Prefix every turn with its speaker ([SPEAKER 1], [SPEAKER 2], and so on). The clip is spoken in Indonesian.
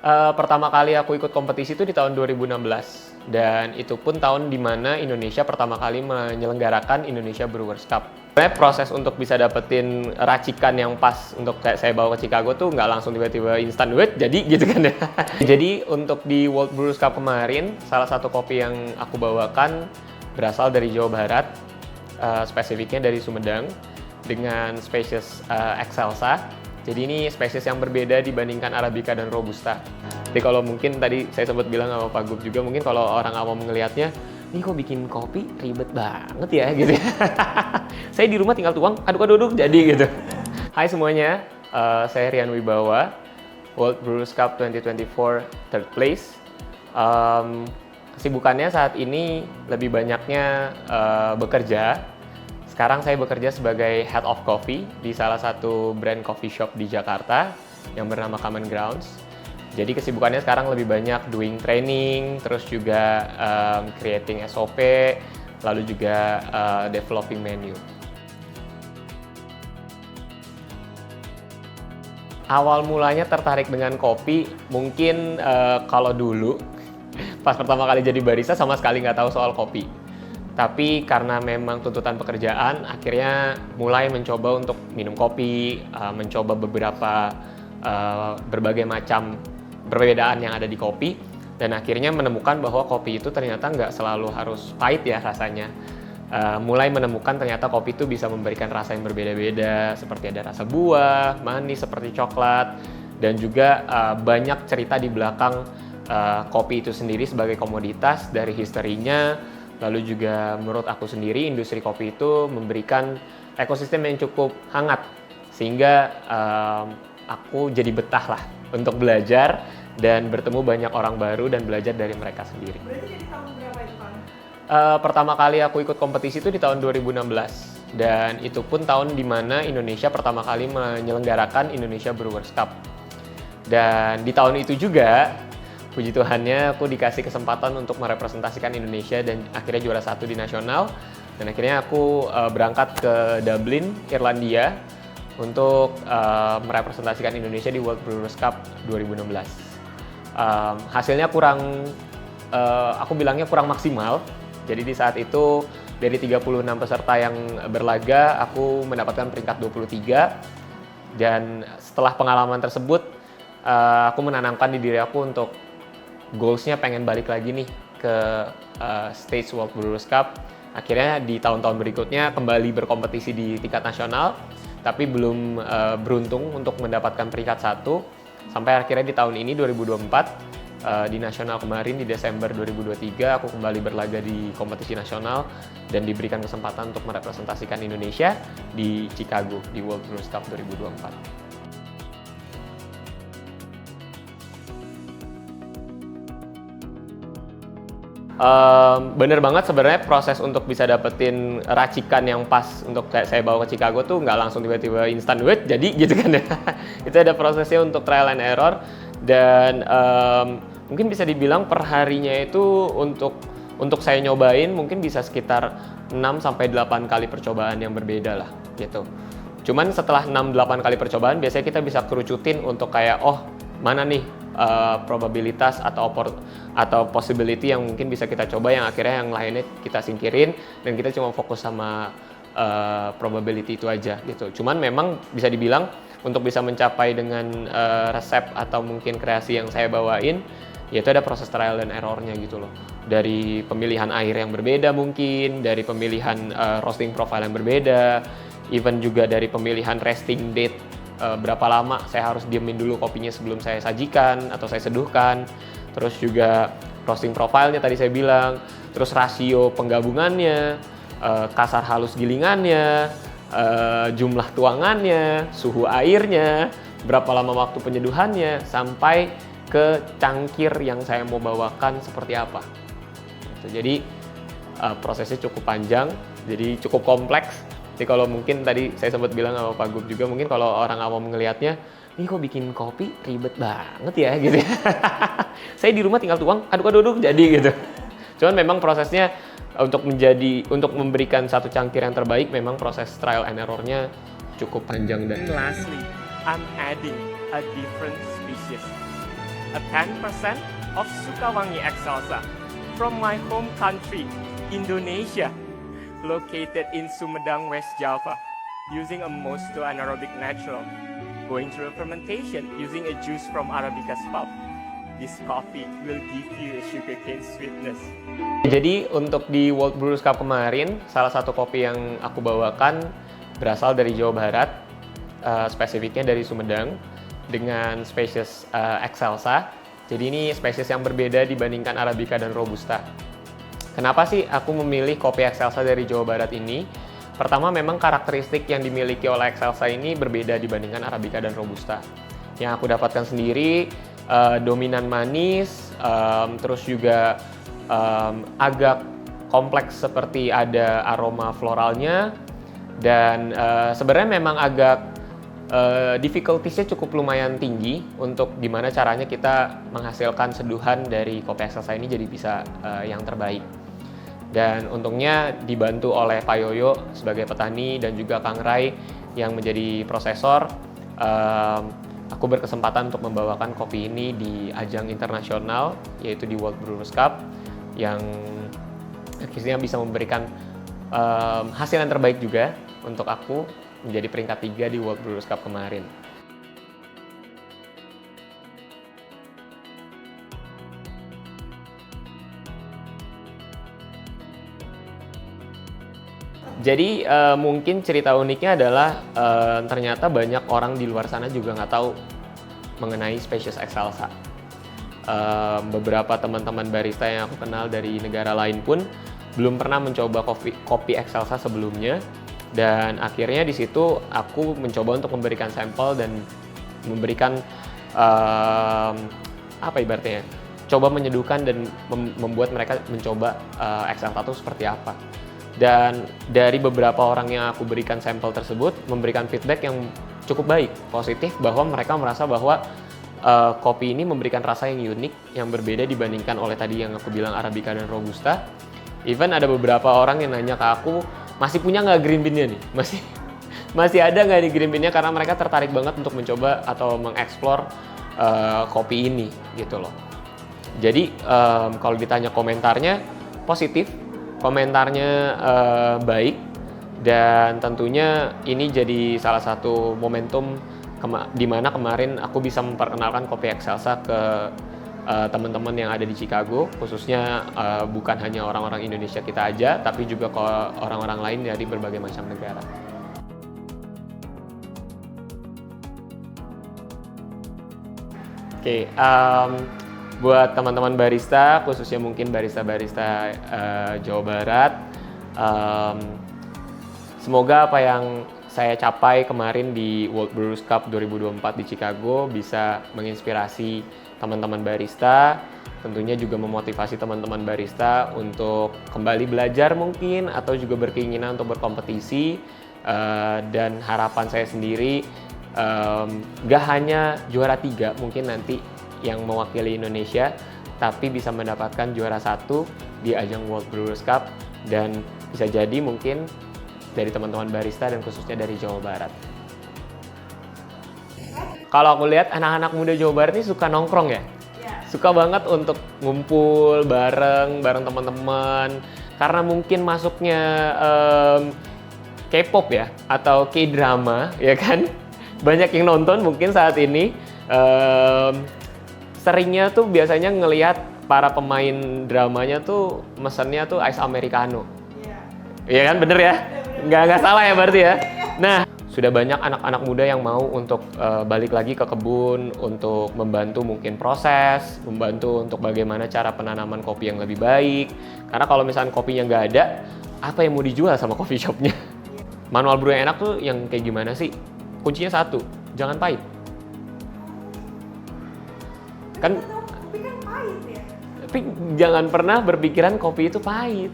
[SPEAKER 1] Pertama kali aku ikut kompetisi itu di tahun 2016 dan itu pun tahun dimana Indonesia pertama kali menyelenggarakan Indonesia Brewers Cup. Sebenarnya proses untuk bisa dapetin racikan yang pas untuk kayak saya bawa ke Chicago tuh nggak langsung tiba-tiba instant duet jadi gitu kan ya. Jadi untuk di World Brewers Cup kemarin salah satu kopi yang aku bawakan berasal dari Jawa Barat, spesifiknya dari Sumedang dengan spesies Excelsa. Jadi ini spesies yang berbeda dibandingkan Arabica dan Robusta. Jadi kalau mungkin tadi saya sempat bilang sama Pak Gub juga, mungkin kalau orang awam ngelihatnya, ini kok bikin kopi ribet banget ya gitu ya. Saya di rumah tinggal tuang, aduk-aduk jadi gitu. Hai semuanya, saya Rian Wibawa, World Brewers Cup 2024 third place. Kesibukannya saat ini lebih banyaknya bekerja. Sekarang saya bekerja sebagai Head of Coffee di salah satu brand coffee shop di Jakarta yang bernama Common Grounds. Jadi kesibukannya sekarang lebih banyak doing training, terus juga creating SOP, lalu juga developing menu. Awal mulanya tertarik dengan kopi, mungkin kalau dulu pas pertama kali jadi barista sama sekali nggak tahu soal kopi. Tapi karena memang tuntutan pekerjaan, akhirnya mulai mencoba untuk minum kopi, mencoba berbagai macam perbedaan yang ada di kopi, dan akhirnya menemukan bahwa kopi itu ternyata nggak selalu harus pahit ya rasanya. Mulai menemukan ternyata kopi itu bisa memberikan rasa yang berbeda-beda, seperti ada rasa buah, manis seperti coklat, dan juga banyak cerita di belakang kopi itu sendiri sebagai komoditas dari historinya. Lalu juga menurut aku sendiri industri kopi itu memberikan ekosistem yang cukup hangat sehingga aku jadi betah lah untuk belajar dan bertemu banyak orang baru dan belajar dari mereka sendiri.
[SPEAKER 2] Berarti dari tahun berapa itu Kang?
[SPEAKER 1] Pertama kali aku ikut kompetisi itu di tahun 2016 dan itu pun tahun dimana Indonesia pertama kali menyelenggarakan Indonesia Brewers Cup. Dan di tahun itu juga puji Tuhannya aku dikasih kesempatan untuk merepresentasikan Indonesia dan akhirnya juara 1 di nasional. Dan akhirnya aku berangkat ke Dublin, Irlandia untuk merepresentasikan Indonesia di World Brewers Cup 2016. Hasilnya aku bilangnya kurang maksimal. Jadi di saat itu dari 36 peserta yang berlaga, aku mendapatkan peringkat 23. Dan setelah pengalaman tersebut, aku menanamkan di diri aku untuk goals-nya pengen balik lagi nih ke stage World Brewers Cup. Akhirnya di tahun-tahun berikutnya kembali berkompetisi di tingkat nasional, tapi belum beruntung untuk mendapatkan peringkat 1. Sampai akhirnya di tahun ini 2024 di nasional kemarin di Desember 2023 aku kembali berlaga di kompetisi nasional dan diberikan kesempatan untuk merepresentasikan Indonesia di Chicago di World Brewers Cup 2024. Bener banget sebenarnya proses untuk bisa dapetin racikan yang pas untuk kayak saya bawa ke Chicago tuh nggak langsung tiba-tiba instant duet jadi gitu kan ya. Itu ada prosesnya untuk trial and error dan mungkin bisa dibilang perharinya itu untuk saya nyobain mungkin bisa sekitar 6-8 kali percobaan yang berbeda lah gitu. Cuman setelah 6-8 kali percobaan biasanya kita bisa kerucutin untuk kayak mana nih probabilitas atau possibility yang mungkin bisa kita coba yang akhirnya yang lainnya kita singkirin dan kita cuma fokus sama probability itu aja gitu. Cuman memang bisa dibilang untuk bisa mencapai dengan resep atau mungkin kreasi yang saya bawain yaitu ada proses trial dan errornya gitu loh. Dari pemilihan air yang berbeda mungkin, dari pemilihan roasting profile yang berbeda, even juga dari pemilihan resting date. Berapa lama saya harus diemin dulu kopinya sebelum saya sajikan atau saya seduhkan, terus juga roasting profile-nya tadi saya bilang, terus rasio penggabungannya, kasar halus gilingannya, jumlah tuangannya, suhu airnya, berapa lama waktu penyeduhannya, sampai ke cangkir yang saya mau bawakan seperti apa. Jadi prosesnya cukup panjang, jadi cukup kompleks. Jadi kalau mungkin tadi saya sempat bilang sama Pak Gub juga, mungkin kalau orang awam ngelihatnya, ini kok bikin kopi ribet banget ya gitu ya. Saya di rumah tinggal tuang, aduk-aduk jadi gitu. Cuman memang prosesnya untuk memberikan satu cangkir yang terbaik, memang proses trial and error-nya cukup panjang dan.
[SPEAKER 3] Lastly, I'm adding a different species.
[SPEAKER 1] a 10% of Sukawangi Excelsa from my home country, Indonesia, located in Sumedang, West Java, using a Mosto anaerobic natural, going through a fermentation using a juice from Arabica pulp. This coffee will give you a sugarcane sweetness. Jadi untuk di World Brewers Cup kemarin, salah satu kopi yang aku bawakan berasal dari Jawa Barat, spesifiknya dari Sumedang, dengan spesies Excelsa. Jadi ini spesies yang berbeda dibandingkan Arabica dan Robusta. Kenapa sih aku memilih kopi Excelsa dari Jawa Barat ini? Pertama, memang karakteristik yang dimiliki oleh Excelsa ini berbeda dibandingkan Arabica dan Robusta. Yang aku dapatkan sendiri, dominan manis, terus juga agak kompleks seperti ada aroma floralnya, dan sebenarnya memang agak difficulties-nya cukup lumayan tinggi untuk gimana caranya kita menghasilkan seduhan dari kopi Excelsa ini jadi bisa yang terbaik. Dan untungnya dibantu oleh Pak Yoyo sebagai petani dan juga Kang Rai yang menjadi prosesor. Aku berkesempatan untuk membawakan kopi ini di ajang internasional, yaitu di World Brewers Cup, yang akhirnya bisa memberikan hasil yang terbaik juga untuk aku, menjadi peringkat 3 di World Brewers Cup kemarin. Jadi mungkin cerita uniknya adalah ternyata banyak orang di luar sana juga nggak tahu mengenai spesies Excelsa. Beberapa teman-teman barista yang aku kenal dari negara lain pun belum pernah mencoba kopi Excelsa sebelumnya, dan akhirnya di situ aku mencoba untuk memberikan sampel dan memberikan apa ibaratnya, coba menyeduhkan dan membuat mereka mencoba Excelsa itu seperti apa. Dan dari beberapa orang yang aku berikan sampel tersebut memberikan feedback yang cukup baik, positif, bahwa mereka merasa bahwa kopi ini memberikan rasa yang unik, yang berbeda dibandingkan oleh tadi yang aku bilang Arabica dan Robusta. Even ada beberapa orang yang nanya ke aku, masih punya nggak green bean-nya nih? Masih ada nggak nih green bean-nya, karena mereka tertarik banget untuk mencoba atau mengeksplor kopi ini gitu loh. Jadi kalau ditanya komentarnya positif, komentarnya baik, dan tentunya ini jadi salah satu momentum di mana kemarin aku bisa memperkenalkan kopi Excelsa ke teman-teman yang ada di Chicago, khususnya bukan hanya orang-orang Indonesia kita aja, tapi juga ke orang-orang lain dari berbagai macam negara. Oke, buat teman-teman barista, khususnya mungkin barista-barista Jawa Barat, semoga apa yang saya capai kemarin di World Brewers Cup 2024 di Chicago bisa menginspirasi teman-teman barista, tentunya juga memotivasi teman-teman barista untuk kembali belajar mungkin, atau juga berkeinginan untuk berkompetisi. Dan harapan saya sendiri, gak hanya juara 3 mungkin nanti yang mewakili Indonesia, tapi bisa mendapatkan juara 1 di ajang World Brewers Cup, dan bisa jadi mungkin dari teman-teman barista dan khususnya dari Jawa Barat. Kalau aku lihat anak-anak muda Jawa Barat ini suka nongkrong ya, suka banget untuk ngumpul bareng teman-teman, karena mungkin masuknya K-pop ya, atau K-drama ya kan, banyak yang nonton mungkin saat ini. Seringnya tuh biasanya ngelihat para pemain dramanya tuh mesennya tuh ice americano. Iya kan, bener ya? Nggak salah ya berarti ya? Nah, sudah banyak anak-anak muda yang mau untuk balik lagi ke kebun, untuk membantu mungkin proses, membantu untuk bagaimana cara penanaman kopi yang lebih baik. Karena kalau misalnya kopinya nggak ada, apa yang mau dijual sama coffee shopnya? Manual brew yang enak tuh yang kayak gimana sih? Kuncinya satu, jangan pahit. Kan,
[SPEAKER 2] Kopi kan pahit ya?
[SPEAKER 1] tapi jangan pernah berpikiran kopi itu pahit.